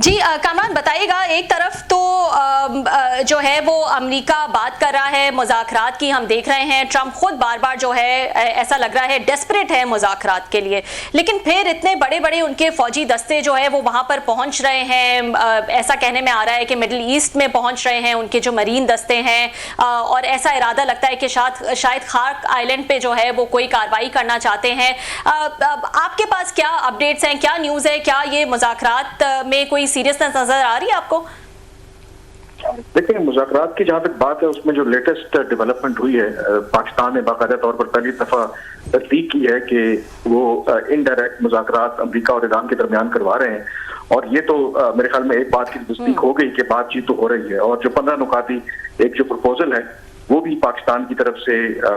जी कामरान बताइएगा, एक तरफ तो जो है वो अमेरिका बात कर रहा है मुज़ाकरात की, हम देख रहे हैं ट्रंप खुद बार बार जो है ऐसा लग रहा है डेस्परेट है मुज़ाकरात के लिए, लेकिन फिर इतने बड़े बड़े उनके फौजी दस्ते जो है वो वहां पर पहुंच रहे हैं। ऐसा कहने में आ रहा है कि मिडिल ईस्ट में पहुंच रहे हैं उनके जो मरीन दस्ते हैं, और ऐसा इरादा लगता है कि शायद खार्क आइलैंड पे जो है वो कोई कार्रवाई करना चाहते हैं। आपके पास क्या अपडेट्स हैं, क्या न्यूज़ है, क्या ये मुज़ाकरात में कोई सीरियसनेस नजर आ रही है आपको? देखिए, मुज़ाकरात की जहां तक बात है उसमें जो लेटेस्ट डेवलपमेंट हुई है, पाकिस्तान ने बाकायदा तौर पर पहली दफा तस्दीक की है कि वो इनडायरेक्ट मुज़ाकरात अमेरिका और ईरान के दरमियान करवा रहे हैं। और ये तो मेरे ख्याल में एक बात की तस्दीक हो गई कि बातचीत तो हो रही है। और जो 15 नुकाती एक जो प्रपोजल है वो भी पाकिस्तान की तरफ से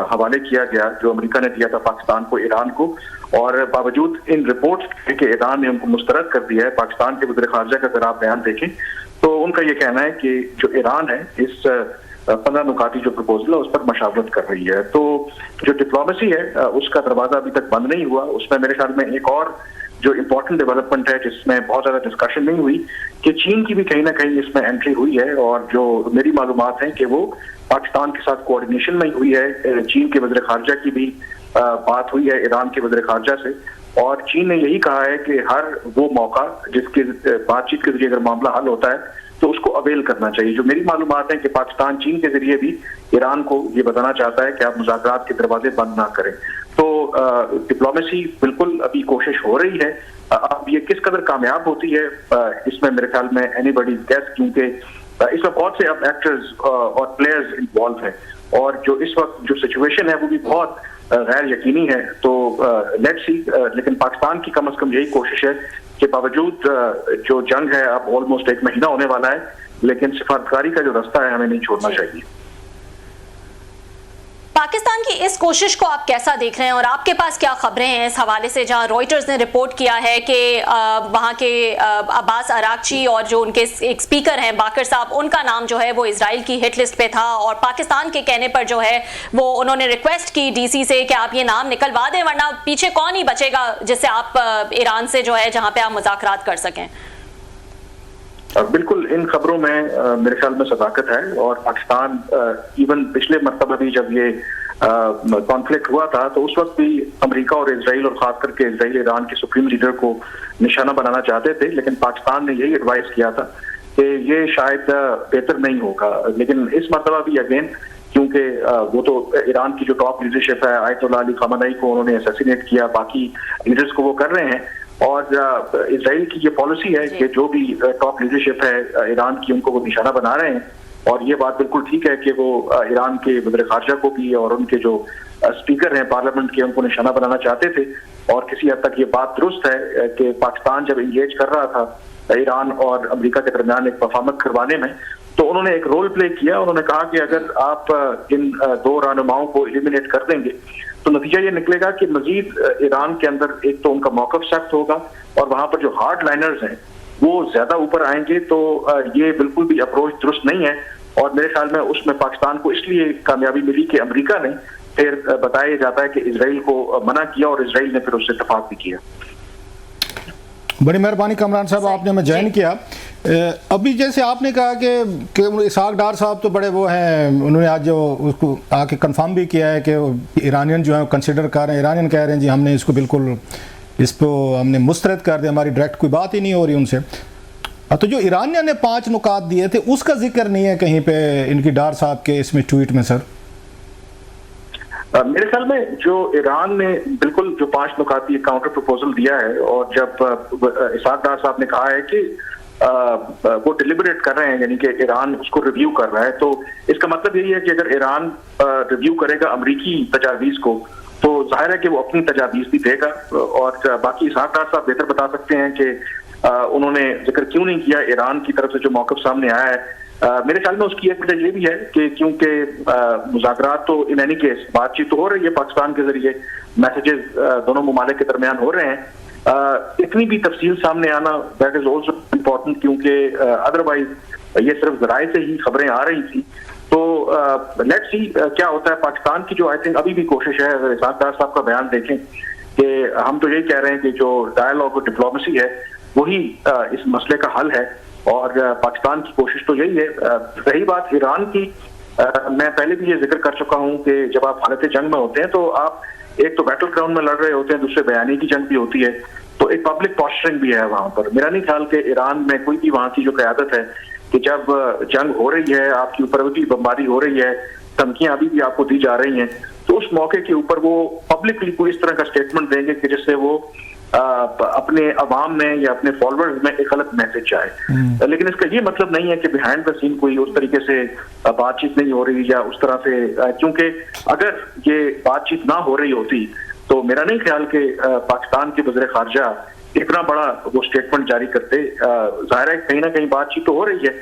हवाले किया गया, जो अमेरिका ने दिया था पाकिस्तान को, ईरान को। और बावजूद इन रिपोर्ट्स के ईरान ने उनको मुस्तरद कर दिया है। पाकिस्तान के वज़ीर ख़ारजा का अगर आप बयान देखें तो उनका ये कहना है कि जो ईरान है इस 15 नुकाती जो प्रपोजल है उस पर मशावरत कर रही है। तो जो डिप्लोमेसी है उसका दरवाजा अभी तक बंद नहीं हुआ। उसमें मेरे ख्याल में एक और जो इम्पोर्टेंट डेवलपमेंट है जिसमें बहुत ज्यादा डिस्कशन नहीं हुई कि चीन की भी कहीं ना कहीं इसमें एंट्री हुई है। और जो मेरी मालूमात है कि वो पाकिस्तान के साथ कोऑर्डिनेशन में हुई है। चीन के वज़ीर ख़ारजा की भी बात हुई है ईरान के वज़ीर ख़ारजा से, और चीन ने यही कहा है कि हर वो मौका जिसके बातचीत के जरिए अगर मामला हल होता है तो उसको अवेल करना चाहिए। जो मेरी मालूमात है कि पाकिस्तान चीन के जरिए भी ईरान को ये बताना चाहता है कि आप मुज़ाकरात के दरवाजे बंद ना करें। तो डिप्लोमेसी बिल्कुल अभी कोशिश हो रही है। अब ये किस कदर कामयाब होती है इसमें मेरे ख्याल में एनीबडी गेस, क्योंकि इसमें बहुत से अब एक्टर्स और प्लेयर्स इन्वॉल्व हैं और जो इस वक्त जो सिचुएशन है वो भी बहुत गैर यकीनी है। तो लेट्स सी, लेकिन पाकिस्तान की कम से कम यही कोशिश है कि बावजूद जो जंग है अब ऑलमोस्ट 1 महीना होने वाला है, लेकिन सिफारतकारी का जो रास्ता है हमें नहीं छोड़ना चाहिए। पाकिस्तान की इस कोशिश को आप कैसा देख रहे हैं और आपके पास क्या खबरें हैं इस हवाले से, जहां रॉयटर्स ने रिपोर्ट किया है कि वहां के अब्बास अरागची और जो उनके एक स्पीकर हैं बाकर साहब, उनका नाम जो है वो इजराइल की हिट लिस्ट पे था और पाकिस्तान के कहने पर जो है वो उन्होंने रिक्वेस्ट की डीसी से कि आप ये नाम निकलवा दें, वरना पीछे कौन ही बचेगा जिससे आप ईरान से जो है जहां पे आप मुज़ाकरात कर सकें। बिल्कुल, इन खबरों में मेरे ख्याल में सदाकत है। और पाकिस्तान इवन पिछले मरतबा भी जब ये कॉन्फ्लिक्ट हुआ था तो उस वक्त भी अमेरिका और इजराइल और खास करके इजराइल ईरान के सुप्रीम लीडर को निशाना बनाना चाहते थे, लेकिन पाकिस्तान ने यही एडवाइस किया था कि ये शायद बेहतर नहीं होगा। लेकिन इस मरतबा भी अगेन, क्योंकि वो तो ईरान की जो टॉप लीडरशिप है, आयतुल्लाह अली खamenei को उन्होंने असैसिनेट किया, बाकी लीडर्स को वो कर रहे हैं। और इजराइल की ये पॉलिसी है कि जो भी टॉप लीडरशिप है ईरान की उनको वो निशाना बना रहे हैं। और ये बात बिल्कुल ठीक है कि वो ईरान के वज़ीर ख़ारजा को भी और उनके जो स्पीकर हैं पार्लियामेंट के उनको निशाना बनाना चाहते थे। और किसी हद तक ये बात दुरुस्त है कि पाकिस्तान जब इंगेज कर रहा था ईरान और अमेरिका के दरमियान एक मफाहमत करवाने में, तो उन्होंने एक रोल प्ले किया। उन्होंने कहा कि अगर आप इन 2 रहनुमाओं को एलिमिनेट कर देंगे तो नतीजा ये निकलेगा कि मजीद ईरान के अंदर एक तो उनका मौक़िफ़ सख्त होगा और वहां पर जो हार्ड लाइनर्स हैं वो ज्यादा ऊपर आएंगे। तो ये बिल्कुल भी अप्रोच दुरुस्त नहीं है। और मेरे ख्याल में उसमें पाकिस्तान को इसलिए कामयाबी मिली कि अमेरिका ने फिर बताया जाता है कि इजराइल को मना किया और इजराइल ने फिर उससे इत्तेफाक भी किया। बड़ी मेहरबानी कामरान साहब, आपने हमें ज्वाइन किया। अभी जैसे आपने कहा कि इसहाक डार साहब तो बड़े वो हैं, उन्होंने आज जो उसको आके कंफर्म भी किया है कि ईरानियन जो है कंसिडर कर रहे हैं, ईरानियन कह रहे हैं जी हमने इसको बिल्कुल इसको हमने मुस्तरद कर दिया, हमारी डायरेक्ट कोई बात ही नहीं हो रही उनसे। तो जो ईरानियन ने 5 नुकात दिए थे उसका जिक्र नहीं है कहीं पे इनकी डार साहब के इसमें ट्वीट में सर। मेरे ख्याल में जो ईरान ने बिल्कुल जो 5 नुकाती काउंटर प्रपोजल दिया है, और जब इसहाक डार साहब ने कहा है कि वो डिलिबरेट कर रहे हैं, यानी कि ईरान उसको रिव्यू कर रहा है, तो इसका मतलब यही है कि अगर ईरान रिव्यू करेगा अमरीकी तजावीज़ को तो जाहिर है कि वो अपनी तजावीज़ भी देगा। और बाकी इसहाक डार साहब बेहतर बता सकते हैं कि उन्होंने जिक्र क्यों नहीं किया ईरान की तरफ से जो मौक़िफ़ सामने आया है। मेरे ख्याल में उसकी एक वजह ये भी है कि क्योंकि मुज़ाकरात तो इन एनी केस बातचीत तो हो रही है, पाकिस्तान के जरिए मैसेजेस दोनों ममालिक के दरमियान हो रहे हैं। इतनी भी तफसील सामने आना दैट इज ऑल्सो इम्पोर्टेंट, क्योंकि अदरवाइज ये सिर्फ ज़राए से ही खबरें आ रही थी। तो लेट्स सी क्या होता है। पाकिस्तान की जो आई थिंक अभी भी कोशिश है, अगर इसहाक डार साहब का बयान देखें कि हम तो यही कह रहे हैं कि जो डायलॉग और डिप्लोमेसी है वही इस मसले का हल है। और पाकिस्तान की कोशिश तो यही है। रही बात ईरान की, मैं पहले भी ये जिक्र कर चुका हूँ कि जब आप हालत जंग में होते हैं तो आप एक तो बैटल ग्राउंड में लड़ रहे होते हैं, दूसरे बयानी की जंग भी होती है, तो एक पब्लिक पॉस्चरिंग भी है वहां पर। मेरा नहीं ख्याल कि ईरान में कोई भी वहां की जो क़यादत है कि जब जंग हो रही है, आपके ऊपर भी बमबारी हो रही है, धमकियां अभी भी आपको दी जा रही हैं, तो उस मौके के ऊपर वो पब्लिकली कोई इस तरह का स्टेटमेंट देंगे कि जिससे वो अपने अवाम में या अपने फॉलोअर्स में एक गलत मैसेज जाए। लेकिन इसका ये मतलब नहीं है कि बिहाइंड द सीन कोई उस तरीके से बातचीत नहीं हो रही या उस तरह से, क्योंकि अगर ये बातचीत ना हो रही होती तो मेरा नहीं ख्याल कि पाकिस्तान के वज़ीर ख़ारजा इतना बड़ा वो स्टेटमेंट जारी करते। जाहिर है कहीं ना कहीं बातचीत तो हो रही है,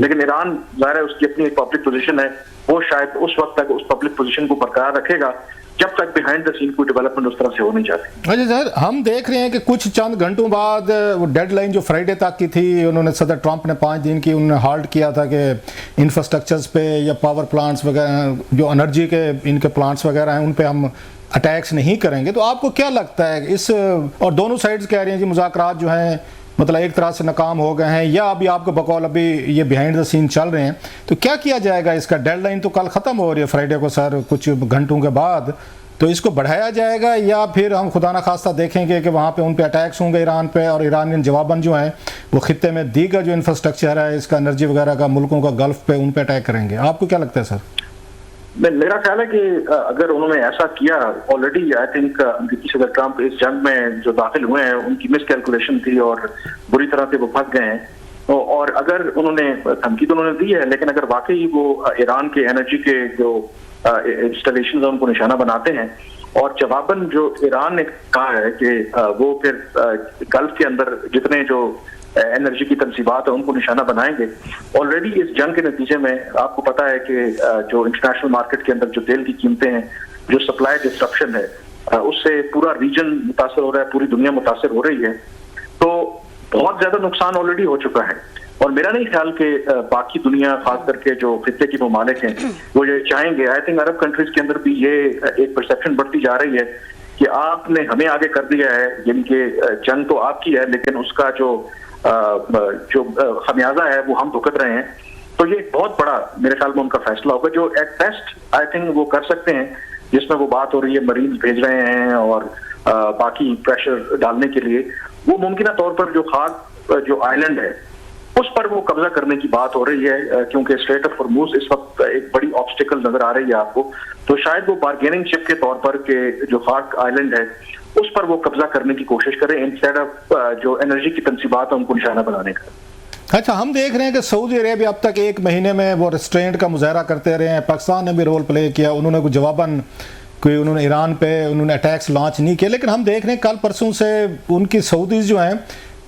लेकिन ईरान जाहिर है उसकी अपनी एक पब्लिक पोजीशन है, वो शायद उस वक्त तक उस पब्लिक पोजीशन को बरकरार रखेगा जब तक बिहाइंड द सीन कोई डेवलपमेंट उस तरह से हो नहीं जाती। अच्छा सर, हम देख रहे हैं कि कुछ चंद घंटों बाद वो डेडलाइन जो फ्राइडे तक की थी, उन्होंने सदर ट्रंप ने 5 दिन की उन्होंने हाल्ट किया था कि इंफ्रास्ट्रक्चर्स पे या पावर प्लांट्स वगैरह जो एनर्जी के इनके प्लांट्स वगैरह हैं उन पे हम अटैक्स नहीं करेंगे। तो आपको क्या लगता है इस, और दोनों साइड्स कह रही हैं कि मुज़ाकरात जो हैं मतलब एक तरह से नाकाम हो गए हैं, या अभी आपको बकौल अभी ये बिहाइंड द सीन चल रहे हैं, तो क्या किया जाएगा? इसका डेडलाइन तो कल ख़त्म हो रही है फ्राइडे को सर, कुछ घंटों के बाद, तो इसको बढ़ाया जाएगा या फिर हम खुदा न खास्ता देखेंगे कि वहाँ पे उन पे अटैक्स होंगे ईरान पे, और ईरानियन जवाबन जो हैं वो खित्ते में दीगर जो इंफ्रास्ट्रक्चर है इसका एनर्जी वगैरह का मुल्कों का गल्फ पे उन पे अटैक करेंगे? आपको क्या लगता है सर? मेरा ख्याल है कि अगर उन्होंने ऐसा किया, ऑलरेडी आई थिंक अमेरिकी सदर ट्रंप इस जंग में जो दाखिल हुए हैं उनकी मिस कैलकुलेशन थी और बुरी तरह से वो फंस गए हैं। और अगर उन्होंने धमकी तो उन्होंने दी है, लेकिन अगर वाकई वो ईरान के एनर्जी के जो इंस्टॉलेशन है उनको निशाना बनाते हैं, और जवाबन जो ईरान ने कहा है कि वो फिर गल्फ के अंदर जितने जो एनर्जी की तनसीबात है उनको निशाना बनाएंगे। ऑलरेडी इस जंग के नतीजे में आपको पता है कि जो इंटरनेशनल मार्केट के अंदर जो तेल की कीमतें हैं, जो सप्लाई डिस्ट्रप्शन है, उससे पूरा रीजन मुतासर हो रहा है, पूरी दुनिया मुतासर हो रही है। तो बहुत ज्यादा नुकसान ऑलरेडी हो चुका है, और मेरा नहीं ख्याल कि बाकी दुनिया खास करके जो खित्ते की ममालिक हैं वो ये चाहेंगे। आई थिंक अरब कंट्रीज के अंदर भी ये एक परसेप्शन बढ़ती जा रही है कि आपने हमें आगे कर दिया है, यानी कि जंग तो आपकी है लेकिन उसका जो खमियाजा है वो हम भुगत रहे हैं। तो ये बहुत बड़ा मेरे ख्याल में उनका फैसला होगा, जो एट बेस्ट आई थिंक वो कर सकते हैं, जिसमें वो बात हो रही है मरीज भेज रहे हैं और बाकी प्रेशर डालने के लिए, वो मुमकिन तौर पर जो खाक जो आइलैंड है उस पर वो कब्जा करने की बात हो रही है, क्योंकि स्ट्रेट ऑफ हॉर्मुज़ इस वक्त एक बड़ी ऑब्स्टिकल नजर आ रही है आपको। तो शायद वो बार्गेनिंग चिप के तौर पर के जो खाक आइलैंड है उस पर वो कब्जा करने की कोशिश करें, इंस्टेड ऑफ जो एनर्जी की तनसीबात है उनको निशाना बनाने का। अच्छा, हम देख रहे हैं कि सऊदी अरेबिया अब तक 1 महीने में वो रेस्ट्रेंट का मुजाहरा करते रहे हैं, पाकिस्तान ने भी रोल प्ले किया, उन्होंने कुछ जवाबन कोई उन्होंने ईरान पे उन्होंने अटैक्स लॉन्च नहीं किए, लेकिन हम देख रहे हैं कल परसों से उनकी सऊदीज जो हैं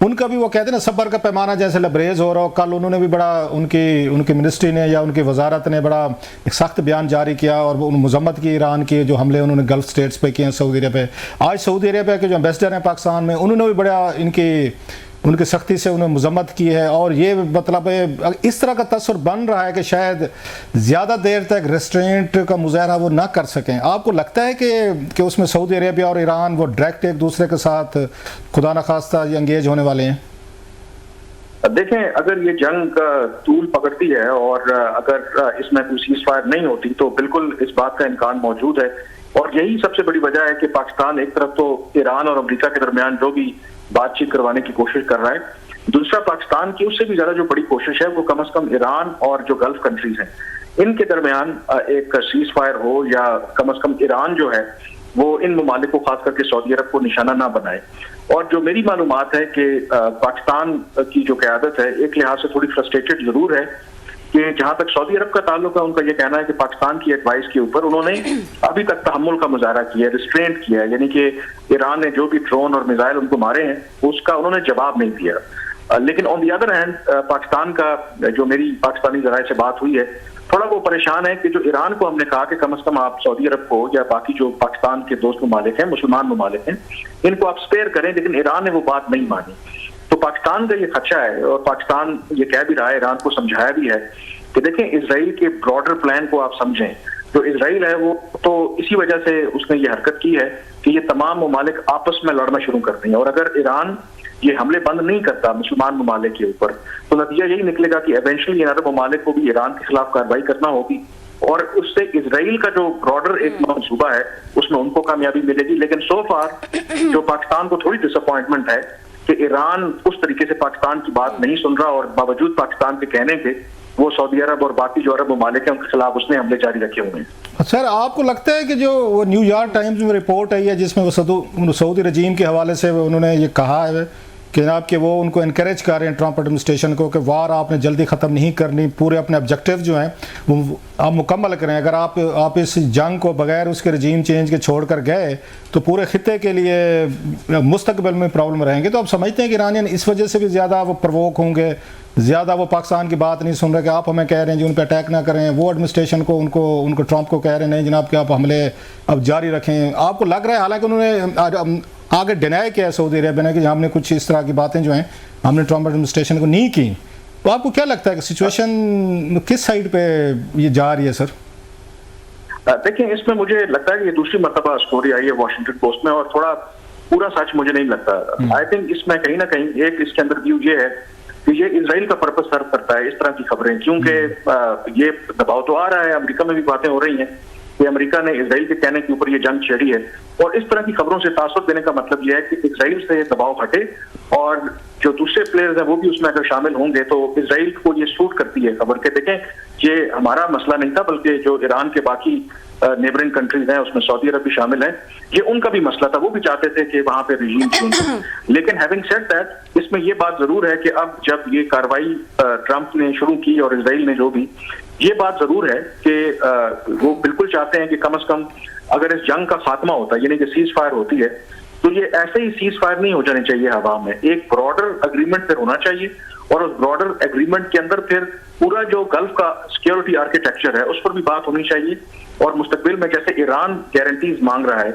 उनका भी वो कहते हैं ना सब्र का पैमाना जैसे लबरेज हो रहा हो। कल उन्होंने भी बड़ा उनकी मिनिस्ट्री ने या उनकी वजारत ने बड़ा एक सख्त बयान जारी किया और वो मजम्मत की ईरान के जो हमले उन्होंने गल्फ स्टेट्स पे किए हैं सऊदी अरब पे। आज सऊदी अरबिया के जो एम्बेसडर हैं पाकिस्तान में उन्होंने भी बड़ा उनकी सख्ती से उन्हें मजम्मत की है, और ये मतलब इस तरह का तस्वर बन रहा है कि शायद ज़्यादा देर तक रेस्ट्रेंट का मुजाहरा वो ना कर सकें। आपको लगता है कि उसमें सऊदी अरेबिया और ईरान वो डायरेक्ट एक दूसरे के साथ खुदा न खास्ता एंगेज होने वाले हैं? देखें, अगर ये जंग तूल पकड़ती है और अगर इसमें कोई सीज फायर नहीं होती तो बिल्कुल इस बात का इम्कान मौजूद है, और यही सबसे बड़ी वजह है कि पाकिस्तान एक तरफ तो ईरान और अमेरिका के दरमियान जो भी बातचीत करवाने की कोशिश कर रहा है, दूसरा पाकिस्तान की उससे भी ज्यादा जो बड़ी कोशिश है वो कम से कम ईरान और जो गल्फ कंट्रीज हैं इनके दरमियान एक सीज फायर हो, या कम से कम ईरान जो है वो इन ममालिक को खास करके सऊदी अरब को निशाना ना बनाए। और जो मेरी मालूमात है कि पाकिस्तान की जो क़यादत है एक लिहाज से थोड़ी फ्रस्ट्रेटेड जरूर है कि जहां तक सऊदी अरब का ताल्लुक है उनका ये कहना है कि पाकिस्तान की एडवाइस के ऊपर उन्होंने अभी तक तहम्मुल का मुजाहरा किया है, रिस्ट्रेंट किया है, यानी कि ईरान ने जो भी ड्रोन और मिसाइल उनको मारे हैं उसका उन्होंने जवाब नहीं दिया। लेकिन on the other hand Pakistan का जो मेरी पाकिस्तानी जराए से बात हुई है थोड़ा वो परेशान है कि जो ईरान को हमने कहा कि कम से कम आप सऊदी अरब को या बाकी जो पाकिस्तान के दोस्त ममालिक हैं, मुसलमान ममालिक हैं, इनको आप स्पेयर करें, लेकिन ईरान ने वो बात नहीं मानी। तो पाकिस्तान का ये खदशा है और पाकिस्तान ये कह भी रहा है, ईरान को समझाया भी है कि देखें इसराइल के ब्रॉडर प्लान को आप समझें। जो इसराइल है वो तो इसी वजह से उसने ये हरकत की है कि ये तमाम ममालिक आपस में लड़ना शुरू कर दें, और अगर ईरान ये हमले बंद नहीं करता मुसलमान ममालिक के ऊपर तो नतीजा यही निकलेगा कि एवेंचुअली इन अरब ममालिक को भी ईरान के खिलाफ कार्रवाई करना होगी, और उससे इसराइल का जो ब्रॉडर एक मंसूबा है उसमें उनको कामयाबी मिलेगी। लेकिन सो फार जो पाकिस्तान को थोड़ी डिसअपॉइंटमेंट है कि ईरान उस तरीके से पाकिस्तान की बात नहीं सुन रहा, और बावजूद पाकिस्तान के कहने के वो सऊदी अरब और बाकी जो अरब ममालिक हैं उनके खिलाफ उसने हमले जारी रखे हुए हैं। सर, आपको लगता है कि जो वो न्यूयॉर्क टाइम्स में रिपोर्ट आई है जिसमें वो सऊदी रजीम के हवाले से उन्होंने ये कहा है कि जनाब कि वो उनको इनकरेज कर रहे हैं ट्रंप एडमिनिस्ट्रेशन को कि वार आपने जल्दी ख़त्म नहीं करनी, पूरे अपने ऑब्जेक्टिव जो हैं वो आप मुकम्मल करें। अगर आप इस जंग को बगैर उसके रजीम चेंज के छोड़ कर गए तो पूरे खित्ते के लिए मुस्तकबिल में प्रॉब्लम रहेंगे। तो आप समझते हैं कि ईरानियन इस वजह से भी ज़्यादा वो प्रवोक होंगे, ज़्यादा वो पाकिस्तान की बात नहीं सुन रहे कि आप हमें कह रहे हैं जी उन पर अटैक ना करें, वो एडमिनिस्ट्रेशन को उनको ट्रंप को कह रहे हैं नहीं जनाब कि आप हमले अब जारी रखें। आपको लग रहा है, हालांकि उन्होंने आगे डिनाई किया है सऊदी अरेबिया ने कि हमने कुछ इस तरह की बातें जो हैं हमने ट्रंप एडमिनिस्ट्रेशन को नहीं की, तो आपको क्या लगता है कि सिचुएशन किस साइड पे ये जा रही है सर? देखिए, इसमें मुझे लगता है कि ये दूसरी मरतबा स्टोरी आई है वॉशिंगटन पोस्ट में, और थोड़ा पूरा सच मुझे नहीं लगता। आई थिंक इसमें कहीं ना कहीं एक इसके अंदर व्यू ये है कि ये इसराइल का पर्पस सर्व करता है इस तरह की खबरें, क्योंकि ये दबाव तो आ रहा है, अमेरिका में भी बातें हो रही हैं कि अमेरिका ने इसराइल के कहने के ऊपर ये जंग छेड़ी है, और इस तरह की खबरों से तासुर देने का मतलब यह है कि इसराइल से दबाव हटे और जो दूसरे प्लेयर्स हैं वो भी उसमें अगर शामिल होंगे तो इसराइल को ये सूट करती है खबर के। देखें, ये हमारा मसला नहीं था, बल्कि जो ईरान के बाकी नेबरिंग कंट्रीज हैं उसमें सऊदी अरब भी शामिल है, ये उनका भी मसला था, वो भी चाहते थे कि वहां पे रिजीम चेंज हो। लेकिन हैविंग सेड दैट, इसमें ये बात जरूर है कि अब जब ये कार्रवाई ट्रंप ने शुरू की और इसराइल ने जो भी, ये बात जरूर है कि वो बिल्कुल चाहते हैं कि कम से कम अगर इस जंग का खात्मा होता है, यानी कि सीज फायर होती है, तो ये ऐसे ही सीज फायर नहीं हो जानी चाहिए हवा में, एक ब्रॉडर एग्रीमेंट फिर होना चाहिए, और उस ब्रॉडर एग्रीमेंट के अंदर फिर पूरा जो गल्फ का सिक्योरिटी आर्किटेक्चर है उस पर भी बात होनी चाहिए, और मुस्तकबिल में जैसे ईरान गारंटीज मांग रहा है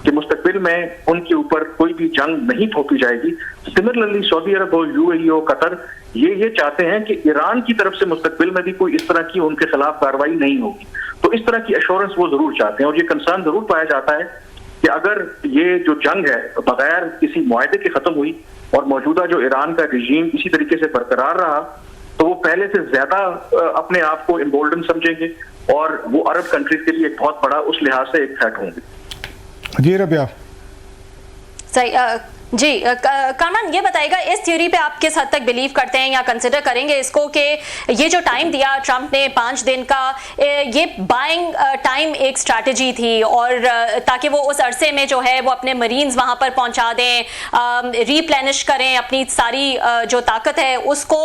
कि मुस्तकबिल में उनके ऊपर कोई भी जंग नहीं थोपी जाएगी, सिमिलरली सऊदी अरब हो, यूएई हो, कतर, ये चाहते हैं कि ईरान की तरफ से मुस्तकबिल में भी कोई इस तरह की उनके खिलाफ कार्रवाई नहीं होगी। तो इस तरह की एश्योरेंस वो जरूर चाहते हैं, और ये कंसर्न जरूर पाया जाता है कि अगर ये जो जंग है बगैर किसी मुआहदे के खत्म हुई और मौजूदा जो ईरान का रिजीम इसी तरीके से बरकरार रहा, तो वो पहले से ज्यादा अपने आप को इम्बोल्डन समझेंगे, और वो अरब कंट्रीज के लिए एक बहुत बड़ा उस लिहाज से एक थ्रेट होंगे। जी रबिया, सही जी कामरान, ये बताइएगा इस थ्योरी पे आप किस हद तक बिलीव करते हैं या कंसिडर करेंगे इसको कि ये जो टाइम दिया ट्रंप ने 5 दिन का, ये बाइंग टाइम एक स्ट्रैटेजी थी, और ताकि वो उस अरसे में जो है वो अपने मरीन्स वहां पर पहुंचा दें, रीप्लेनिश करें अपनी सारी जो ताकत है उसको,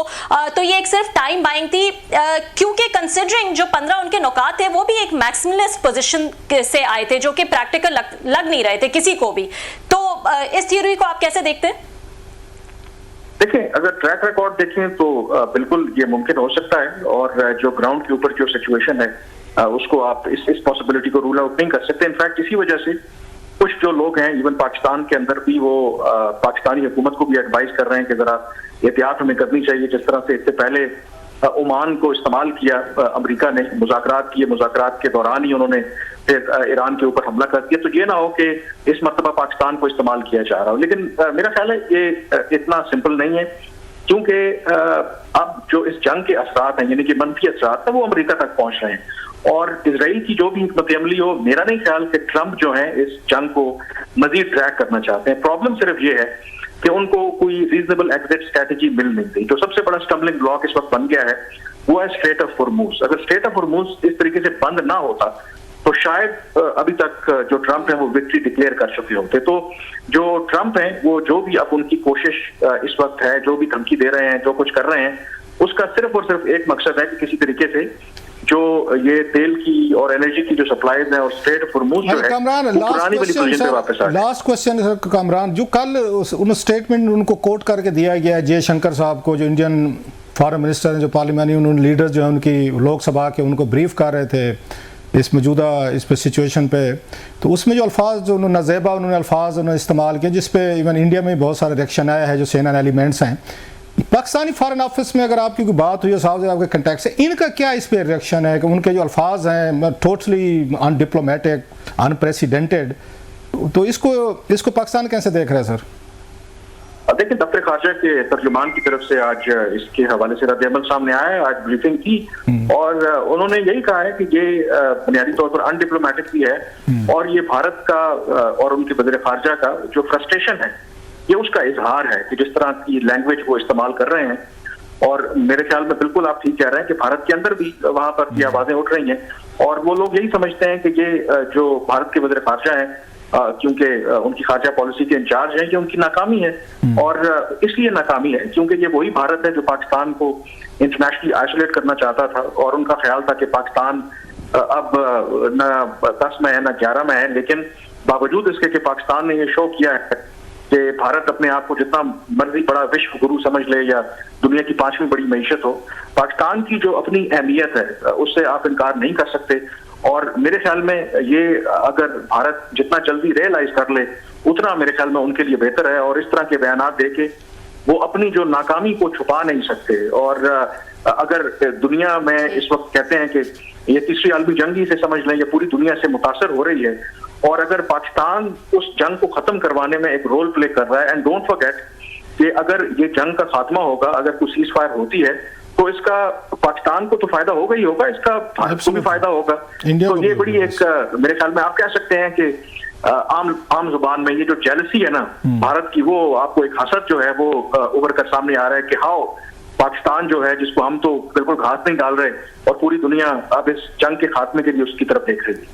तो ये एक सिर्फ टाइम बाइंग थी, क्योंकि कंसिडरिंग जो 15 उनके नुकात थे वो भी एक मैक्सिमलिस्ट पोजिशन से आए थे जो कि प्रैक्टिकल लग नहीं रहे थे किसी को भी। तो इस थ्योरी को आप कैसे देखते हैं? देखिए, अगर ट्रैक रिकॉर्ड देखें तो बिल्कुल ये मुमकिन हो सकता है, और जो ग्राउंड के ऊपर जो सिचुएशन है उसको आप इस पॉसिबिलिटी को रूल आउट नहीं कर सकते। इनफैक्ट इसी वजह से कुछ जो लोग हैं इवन पाकिस्तान के अंदर भी वो पाकिस्तानी हुकूमत को भी एडवाइस कर रहे हैं कि जरा एहतियात हमें करनी चाहिए, जिस तरह से इससे पहले ओमान को इस्तेमाल किया अमेरिका ने, मुज़ाकरात के दौरान ही उन्होंने फिर ईरान के ऊपर हमला कर दिया, तो ये ना हो कि इस मरतबा पाकिस्तान को इस्तेमाल किया जा रहा हो। लेकिन मेरा ख्याल है ये इतना सिंपल नहीं है, क्योंकि अब जो इस जंग के असरात हैं, यानी कि मनफी असरात हैं, वो अमेरिका तक पहुंच रहे हैं, और इसराइल की जो भी हिकमत अमली हो, मेरा नहीं ख्याल कि ट्रंप जो है इस जंग को मजीद ट्रैक करना चाहते हैं। प्रॉब्लम सिर्फ ये है कि उनको कोई रीजनेबल एग्जिट स्ट्रेटजी मिल नहीं गई। जो सबसे बड़ा स्टम्बलिंग ब्लॉक इस वक्त बन गया है वो है स्ट्रेट ऑफ हॉर्मुज। अगर स्ट्रेट ऑफ हॉर्मुज इस तरीके से बंद ना होता तो शायद अभी तक जो ट्रंप है वो विक्ट्री डिक्लेयर कर चुके होते। तो जो ट्रंप है वो जो भी अब उनकी कोशिश इस वक्त है, जो भी धमकी दे रहे हैं, जो कुछ कर रहे हैं, उसका सिर्फ और सिर्फ एक मकसद है कि किसी तरीके से जो ये तेल की और एनर्जी की जो सप्लाईज है और स्ट्रेट ऑफ हॉर्मुज जो है वो पुरानी वाली पोजीशन पे वापस आ गए। लास्ट क्वेश्चन कामरान, जो कल उन स्टेटमेंट उनको कोट करके दिया गया जयशंकर साहब को, जो इंडियन फॉरेन मिनिस्टर हैं, जो पार्लियामेंट उन लीडर्स जो है उनकी लोकसभा के, उनको ब्रीफ कर रहे थे इस मौजूदा इस पे सिचुएशन पे, तो उसमें जो अल्फाज जो उन्होंने अल्फाज इस्तेमाल किए जिस पे इवन इंडिया में बहुत सारे रिएक्शन आया है, जो CNN एलिमेंट्स हैं पाकिस्तानी फॉरेन ऑफिस में अगर आपकी कोई बात हुई है साहब, आपके कंटेक्ट से, इनका क्या इस पे रिएक्शन है कि उनके जो अल्फाज हैं टोटली अनडिप्लोमेटिक, अनप्रेसिडेंटेड, तो इसको पाकिस्तान कैसे देख रहे हैं सर? देखिए, दफ्तर खारजा के तर्जुमान की तरफ से आज इसके हवाले से रद्द-ए-अमल सामने आया है, आज ब्रीफिंग की और उन्होंने यही कहा है कि ये बुनियादी तौर पर अनडिप्लोमेटिक भी है और ये भारत का और उनके वज़ीर खारजा का जो फ्रस्ट्रेशन है ये उसका इजहार है कि जिस तरह की लैंग्वेज वो इस्तेमाल कर रहे हैं। और मेरे ख्याल में बिल्कुल आप ठीक कह रहे हैं कि भारत के अंदर भी वहां पर ये आवाजें उठ रही हैं और वो लोग यही समझते हैं कि ये जो भारत के वज़ीर खारजा हैं, क्योंकि उनकी खारजा पॉलिसी के इंचार्ज हैं, कि उनकी नाकामी है और इसलिए नाकामी है क्योंकि ये वही भारत है जो पाकिस्तान को इंटरनेशनली आइसोलेट करना चाहता था और उनका ख्याल था कि पाकिस्तान अब न 10 में है न 11 में है, लेकिन बावजूद इसके कि पाकिस्तान ने ये शो किया है कि भारत अपने आप को जितना मर्जी बड़ा विश्व गुरु समझ ले या दुनिया की 5वीं बड़ी मईशत हो, पाकिस्तान की जो अपनी अहमियत है उससे आप इनकार नहीं कर सकते। और मेरे ख्याल में ये अगर भारत जितना जल्दी रियलाइज कर ले उतना मेरे ख्याल में उनके लिए बेहतर है और इस तरह के बयानात देके वो अपनी जो नाकामी को छुपा नहीं सकते। और अगर दुनिया में इस वक्त कहते हैं कि ये तीसरी आलमी जंग ही से समझ लें, ये पूरी दुनिया से मुतासर हो रही है और अगर पाकिस्तान उस जंग को खत्म करवाने में एक रोल प्ले कर रहा है, एंड डोंट फॉरगेट कि अगर ये जंग का खात्मा होगा, अगर कुछ सीज फायर होती है तो इसका पाकिस्तान को तो फायदा होगा ही होगा, इसका भारत को भी फायदा होगा। तो ये बड़ी एक मेरे ख्याल में आप कह सकते हैं कि आम जुबान में ये जो जेलसी है ना भारत की, वो आपको एक हसद जो है वो उभर कर सामने आ रहा है कि हाउ पाकिस्तान जो है जिसको हम तो बिल्कुल घास नहीं डाल रहे और पूरी दुनिया अब इस जंग के खात्मे के लिए उसकी तरफ देख रही है।